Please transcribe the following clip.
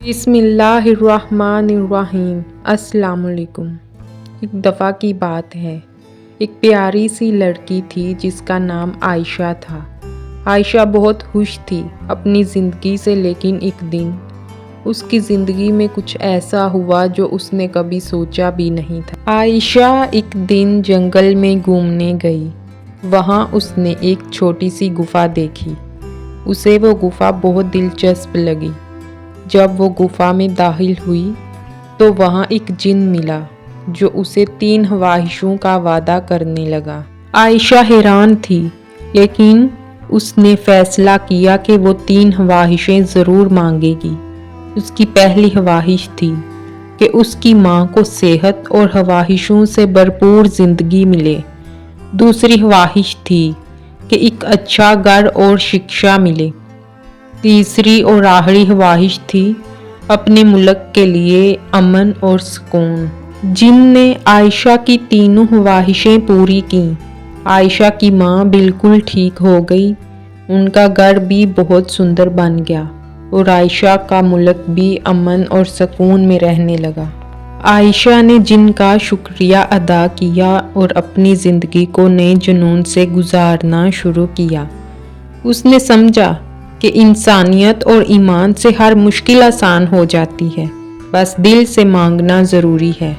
بسم اللہ الرحمن الرحیم۔ السلام علیکم۔ ایک دفعہ کی بات ہے، ایک پیاری سی لڑکی تھی جس کا نام عائشہ تھا۔ عائشہ بہت خوش تھی اپنی زندگی سے، لیکن ایک دن اس کی زندگی میں کچھ ایسا ہوا جو اس نے کبھی سوچا بھی نہیں تھا۔ عائشہ ایک دن جنگل میں گھومنے گئی۔ وہاں اس نے ایک چھوٹی سی گفا دیکھی۔ اسے وہ گفا بہت دلچسپ لگی۔ جب وہ گفا میں داخل ہوئی تو وہاں ایک جن ملا جو اسے 3 خواہشوں کا وعدہ کرنے لگا۔ عائشہ حیران تھی، لیکن اس نے فیصلہ کیا کہ وہ 3 خواہشیں ضرور مانگے گی۔ اس کی پہلی خواہش تھی کہ اس کی ماں کو صحت اور خواہشوں سے بھرپور زندگی ملے۔ دوسری خواہش تھی کہ ایک اچھا گھر اور شکشا ملے۔ تیسری اور آخری خواہش تھی اپنے ملک کے لیے امن اور سکون۔ جن نے عائشہ کی تینوں خواہشیں پوری کیں۔ عائشہ کی ماں بالکل ٹھیک ہو گئی، ان کا گھر بھی بہت سندر بن گیا اور عائشہ کا ملک بھی امن اور سکون میں رہنے لگا۔ عائشہ نے جن کا شکریہ ادا کیا اور اپنی زندگی کو نئے جنون سے گزارنا شروع کیا۔ اس نے سمجھا کہ انسانیت اور ایمان سے ہر مشکل آسان ہو جاتی ہے، بس دل سے مانگنا ضروری ہے۔